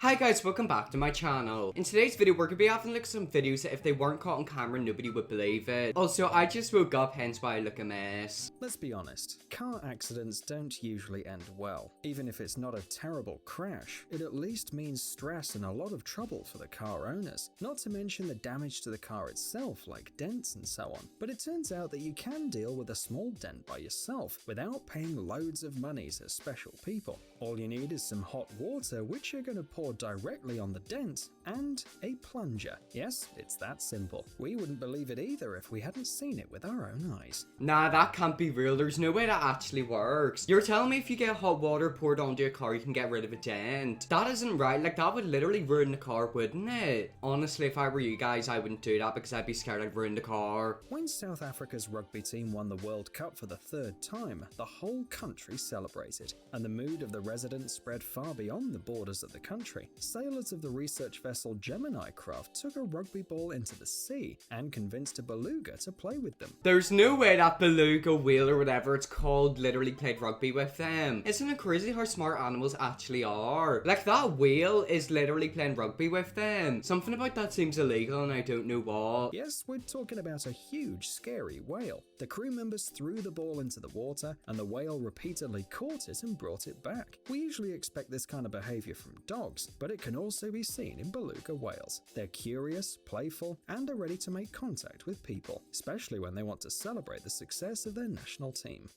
Hi guys, welcome back to my channel. In today's video, we're gonna be having like some videos that if they weren't caught on camera, nobody would believe it. Also, I just woke up, hence why I look a mess. Let's be honest, car accidents don't usually end well. Even if it's not a terrible crash, it at least means stress and a lot of trouble for the car owners. Not to mention the damage to the car itself, like dents and so on. But it turns out that you can deal with a small dent by yourself without paying loads of money to special people. All you need is some hot water, which you're going to pour directly on the dent, and a plunger. Yes, it's that simple. We wouldn't believe it either if we hadn't seen it with our own eyes. Nah, that can't be real. There's no way that actually works. You're telling me if you get hot water poured onto your car, you can get rid of a dent? That isn't right. Like, that would literally ruin the car, wouldn't it? Honestly, if I were you guys, I wouldn't do that because I'd be scared I'd ruin the car. When South Africa's rugby team won the World Cup for the third time, the whole country celebrated, and the mood of the residents spread far beyond the borders of the country. Sailors of the research vessel Gemini craft took a rugby ball into the sea and convinced a beluga to play with them. There's no way that beluga whale or whatever it's called literally played rugby with them. Isn't it crazy how smart animals actually are? Like, that whale is literally playing rugby with them. Something about that seems illegal and I don't know what. Yes, we're talking about a huge, scary whale. The crew members threw the ball into the water and the whale repeatedly caught it and brought it back. We usually expect this kind of behavior from dogs, but it can also be seen in beluga whales. They're curious, playful, and are ready to make contact with people, especially when they want to celebrate the success of their national team.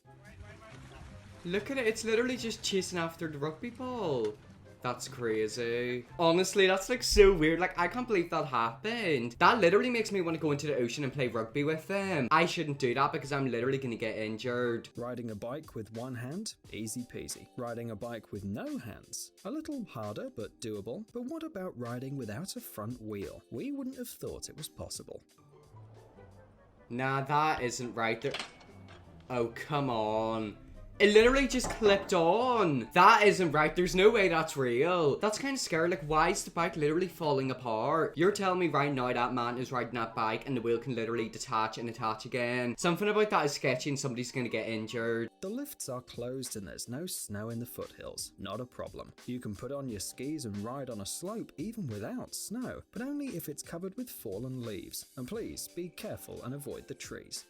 Look at it, it's literally just chasing after the rugby ball. That's crazy. Honestly, that's like so weird. Like, I can't believe that happened. That literally makes me want to go into the ocean and play rugby with them. I shouldn't do that because I'm literally gonna get injured. Riding a bike with one hand? Easy peasy. Riding a bike with no hands? A little harder but doable. But what about riding without a front wheel? We wouldn't have thought it was possible. Nah, that isn't right. Oh, come on. It literally just clipped on. That isn't right. There's no way that's real. That's kind of scary. Like, why is the bike literally falling apart? You're telling me right now that man is riding that bike and the wheel can literally detach and attach again. Something about that is sketchy and somebody's gonna get injured. The lifts are closed and there's no snow in the foothills. Not a problem. You can put on your skis and ride on a slope even without snow, but only if it's covered with fallen leaves. And please be careful and avoid the trees.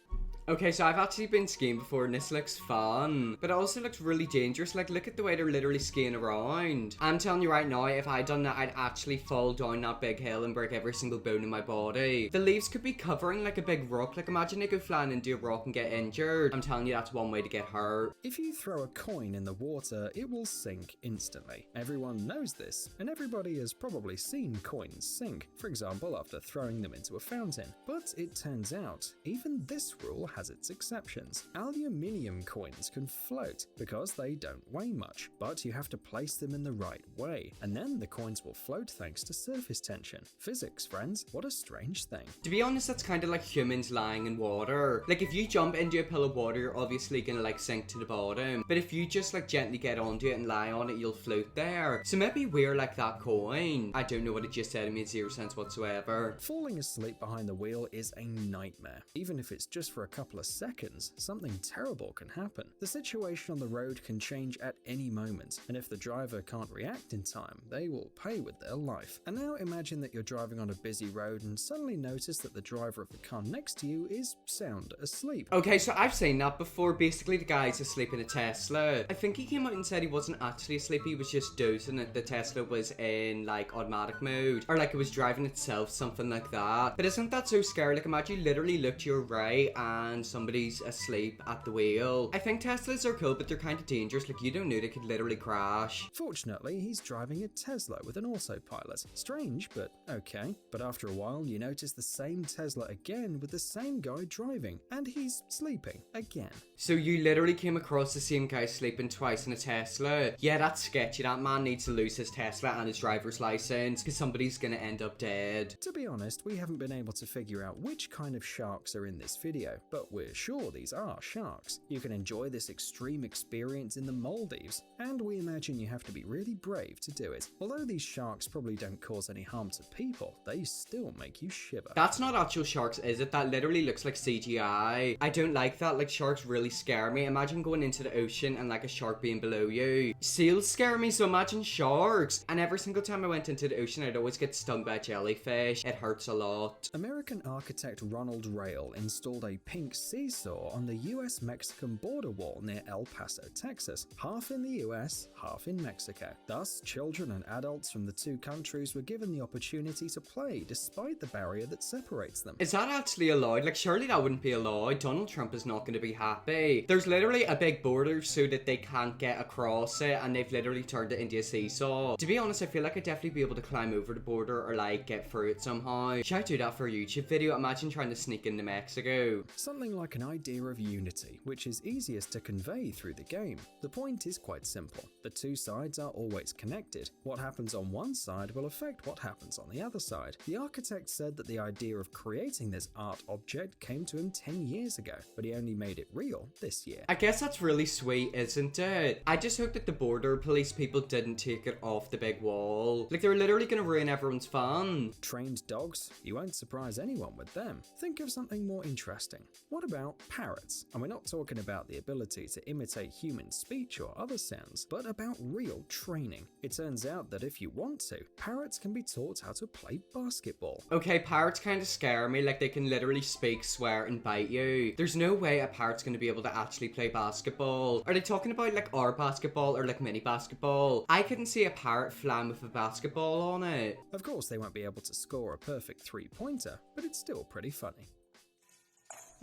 Okay, so I've actually been skiing before and this looks fun, but it also looks really dangerous. Like, look at the way they're literally skiing around. I'm telling you right now, if I'd done that, I'd actually fall down that big hill and break every single bone in my body. The leaves could be covering like a big rock. Like, imagine they go flying into a rock and get injured. I'm telling you, that's one way to get hurt. If you throw a coin in the water, it will sink instantly. Everyone knows this, and everybody has probably seen coins sink, for example, after throwing them into a fountain. But it turns out, even this rule has its exceptions. Aluminium coins can float because they don't weigh much, but you have to place them in the right way, and then the coins will float thanks to surface tension. Physics, friends, what a strange thing. To be honest, that's kind of like humans lying in water. Like, if you jump into a pool of water, you're obviously gonna like sink to the bottom, but if you just like gently get onto it and lie on it, you'll float there. So maybe we're like that coin. I don't know what it just said. It made zero sense whatsoever. Falling asleep behind the wheel is a nightmare. Even if it's just for a couple of seconds, something terrible can happen. The situation on the road can change at any moment, and if the driver can't react in time, they will pay with their life. And now imagine that you're driving on a busy road and suddenly notice that the driver of the car next to you is sound asleep. Okay, so I've seen that before. Basically, the guy's asleep in a Tesla. I think he came out and said he wasn't actually asleep, he was just dozing. The Tesla was in like automatic mode, or like it was driving itself, something like that. But isn't that so scary? Like, imagine you literally look to your right and somebody's asleep at the wheel. I think Teslas are cool, but they're kind of dangerous. Like, you don't know, they could literally crash. Fortunately, he's driving a Tesla with an autopilot. Strange, but okay. But after a while, you notice the same Tesla again with the same guy driving, and he's sleeping again. So you literally came across the same guy sleeping twice in a Tesla? Yeah, that's sketchy. That man needs to lose his Tesla and his driver's license, because somebody's gonna end up dead. To be honest, we haven't been able to figure out which kind of sharks are in this video, but but we're sure these are sharks. You can enjoy this extreme experience in the Maldives, and we imagine you have to be really brave to do it. Although these sharks probably don't cause any harm to people, they still make you shiver. That's not actual sharks, is it? That literally looks like CGI. I don't like that. Like, sharks really scare me. Imagine going into the ocean and like a shark being below you. Seals scare me, so imagine sharks. And every single time I went into the ocean, I'd always get stung by a jellyfish. It hurts a lot. American architect Ronald Rail installed a pink seesaw on the US-Mexican border wall near El Paso, Texas, half in the US, half in Mexico. Thus, children and adults from the two countries were given the opportunity to play despite the barrier that separates them. Is that actually allowed? Like, surely that wouldn't be allowed. Donald Trump is not going to be happy. There's literally a big border so that they can't get across it, and they've literally turned it into a seesaw. To be honest, I feel like I'd definitely be able to climb over the border or like get through it somehow. Should I do that for a YouTube video? Imagine trying to sneak into Mexico. Something like an idea of unity, which is easiest to convey through the game. The point is quite simple. The two sides are always connected. What happens on one side will affect what happens on the other side. The architect said that the idea of creating this art object came to him 10 years ago, but he only made it real this year. I guess that's really sweet, isn't it? I just hope that the border police people didn't take it off the big wall. Like, they're literally gonna ruin everyone's fun. Trained dogs? You won't surprise anyone with them. Think of something more interesting. What about parrots? And we're not talking about the ability to imitate human speech or other sounds, but about real training. It turns out that if you want to, parrots can be taught how to play basketball. Okay, parrots kind of scare me. Like, they can literally speak, swear, and bite you. There's no way a parrot's gonna be able to actually play basketball. Are they talking about like our basketball or like mini basketball? I couldn't see a parrot flying with a basketball on it. Of course, they won't be able to score a perfect three-pointer, but it's still pretty funny.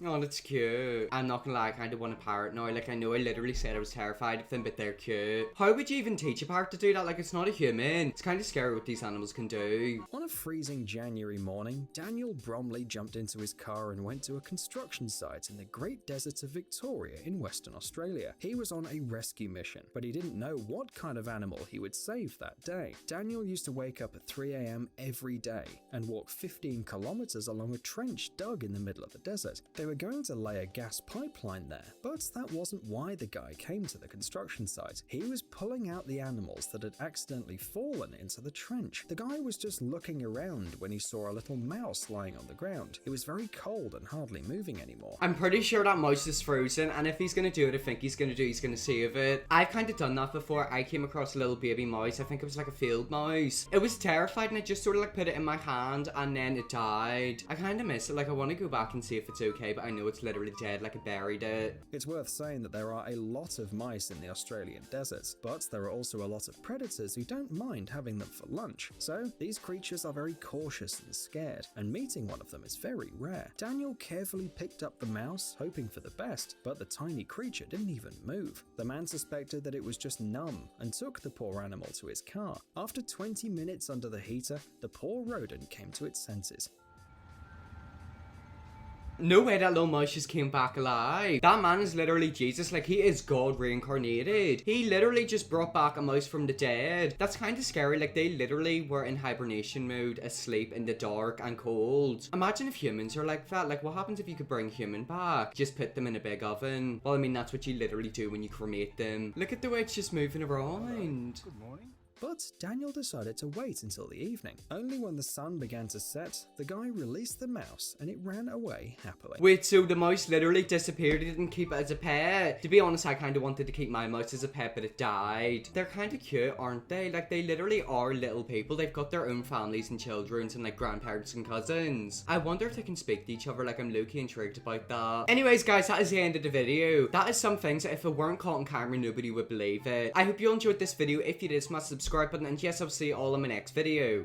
Oh, that's cute. I'm not gonna lie, I kind of want a parrot now. Like, I know I literally said I was terrified of them, but they're cute. How would you even teach a parrot to do that? Like, it's not a human. It's kind of scary what these animals can do. On a freezing January morning, Daniel Bromley jumped into his car and went to a construction site in the Great Desert of Victoria in Western Australia. He was on a rescue mission, but he didn't know what kind of animal he would save that day. Daniel used to wake up at 3 a.m. every day and walk 15 kilometers along a trench dug in the middle of the desert. They were going to lay a gas pipeline there, but that wasn't why the guy came to the construction site. He was pulling out the animals that had accidentally fallen into the trench. The guy was just looking around when he saw a little mouse lying on the ground. It was very cold and hardly moving anymore. I'm pretty sure that mouse is frozen, and if he's gonna do what I think he's gonna do, he's gonna save it. I've kind of done that before. I came across a little baby mouse. I think it was like a field mouse. It was terrified, and I just sort of like put it in my hand, and then it died. I kind of miss it. Like, I want to go back and see if it's okay, but I know it's literally dead. Like, I buried it. It's worth saying that there are a lot of mice in the Australian deserts, but there are also a lot of predators who don't mind having them for lunch. So these creatures are very cautious and scared, and meeting one of them is very rare. Daniel carefully picked up the mouse, hoping for the best, but the tiny creature didn't even move. The man suspected that it was just numb and took the poor animal to his car. After 20 minutes under the heater, the poor rodent came to its senses. No way that little mouse just came back alive. That man is literally Jesus. Like, he is God reincarnated. He literally just brought back a mouse from the dead. That's kind of scary. Like, they literally were in hibernation mode, asleep in the dark and cold. Imagine if humans are like that. Like, what happens if you could bring human back? Just put them in a big oven. Well, I mean, that's what you literally do when you cremate them. Look at the way it's just moving around. Good morning. But Daniel decided to wait until the evening. Only when the sun began to set, the guy released the mouse and it ran away happily. Wait, so the mouse literally disappeared? He didn't keep it as a pet? To be honest, I kind of wanted to keep my mouse as a pet, but it died. They're kind of cute, aren't they? Like, they literally are little people. They've got their own families and children and like grandparents and cousins. I wonder if they can speak to each other. Like, I'm low-key intrigued about that. Anyways, guys, that is the end of the video. That is some things that if it weren't caught on camera, nobody would believe it. I hope you enjoyed this video. If you did, smash the subscribe button, and yes, I'll see you all in my next video.